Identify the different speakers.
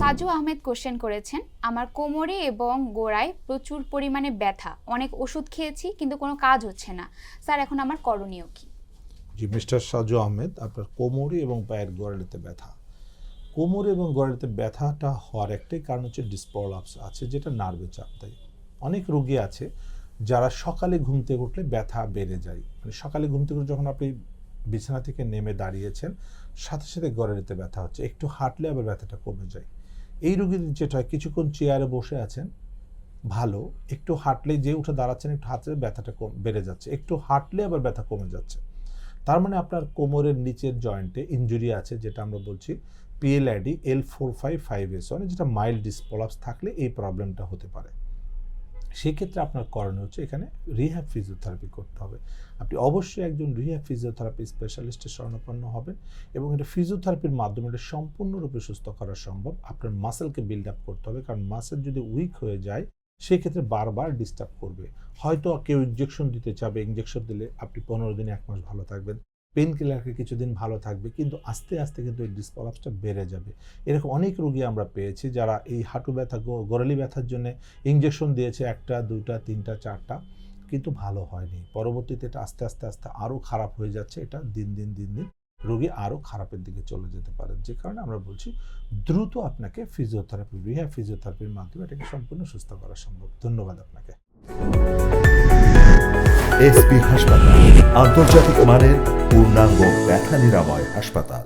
Speaker 1: Saju Ahmed question করেছেন, আমার কোমরে এবং গোড়ায় প্রচুর পরিমাণে ব্যথা, অনেক ওষুধ খেয়েছি কিন্তু কোনো কাজ হচ্ছে না, স্যার এখন আমার করণীয় কি?
Speaker 2: জি মিস্টার সাজু আহমেদ, আপনার কোমরে এবং পায়ের গোড়ালিতে ব্যথা, কোমরে এবং গোড়ালিতে ব্যথাটা হওয়ার একটাই কারণ হচ্ছে ডিসপ্রলাপস আছে, যেটা নার্ভে চাপ দেয়। অনেক রোগী আছে যারা সকালে ঘুম থেকে উঠলে ব্যথা বেড়ে যায়, মানে সকালে ঘুম থেকে যখন আপনি বিছানা থেকে নেমে দাঁড়িয়েছেন সাথে সাথে গোড়ালিতে ব্যথা হচ্ছে, একটু হাঁটলে আবার ব্যথাটা কমে যায়। এই রোগীদের যেটা হয়, কিছুক্ষণ চেয়ারে বসে আছেন ভালো, একটু হাঁটলে যে উঠে দাঁড়াচ্ছেন একটু হাঁটলে ব্যথাটা বেড়ে যাচ্ছে, একটু হাঁটলে আবার ব্যথা কমে যাচ্ছে। তার মানে আপনার কোমরের নিচের জয়েন্টে ইনজুরি আছে, যেটা আমরা বলছি PLID L455S1, যেটা মাইল্ড ডিসপ্রলাপস থাকলে এই প্রবলেমটা হতে পারে। সেক্ষেত্রে আপনার করণীয় হচ্ছে এখানে রিহ্যাব ফিজিওথেরাপি করতে হবে। আপনি অবশ্যই একজন রিহ্যাব ফিজিওথেরাপি স্পেশালিস্টের শরণাপন্ন হবেন এবং এটা ফিজিওথেরাপির মাধ্যমে এটা সম্পূর্ণরূপে সুস্থ করা সম্ভব। আপনার মাসেলকে বিল্ড আপ করতে হবে, কারণ মাসেল যদি উইক হয়ে যায় সেক্ষেত্রে বারবার ডিস্টার্ব করবে। হয়তো কেউ ইনজেকশন দিতে চাবে, ইনজেকশন দিলে আপনি 15 দিন 1 মাস ভালো থাকবেন, পেন কিলারকে কিছুদিন ভালো থাকবে, কিন্তু আস্তে আস্তে কিন্তু এই ডিসপ্রলাপসটা বেড়ে যাবে। এরকম অনেক রোগী আমরা পেয়েছি যারা এই হাঁটু ব্যথা, গোড়ালি ব্যথার জন্য ইনজেকশন দিয়েছে 1টা 2টা 3টা 4টা, কিন্তু ভালো হয়নি। পরবর্তীতে এটা আস্তে আস্তে আরও খারাপ হয়ে যাচ্ছে। এটা দিন দিন রোগী আরও খারাপের দিকে চলে যেতে পারে, যে কারণে আমরা বলছি দ্রুত আপনাকে ফিজিওথেরাপি, রিহ্যাব ফিজিওথেরাপির মাধ্যমে এটাকে সম্পূর্ণ সুস্থ করা সম্ভব। ধন্যবাদ আপনাকে।
Speaker 3: এসপি হাসপাতাল, আন্তর্জাতিক মানের পূর্ণাঙ্গ ব্যথা নিরাময় হাসপাতাল।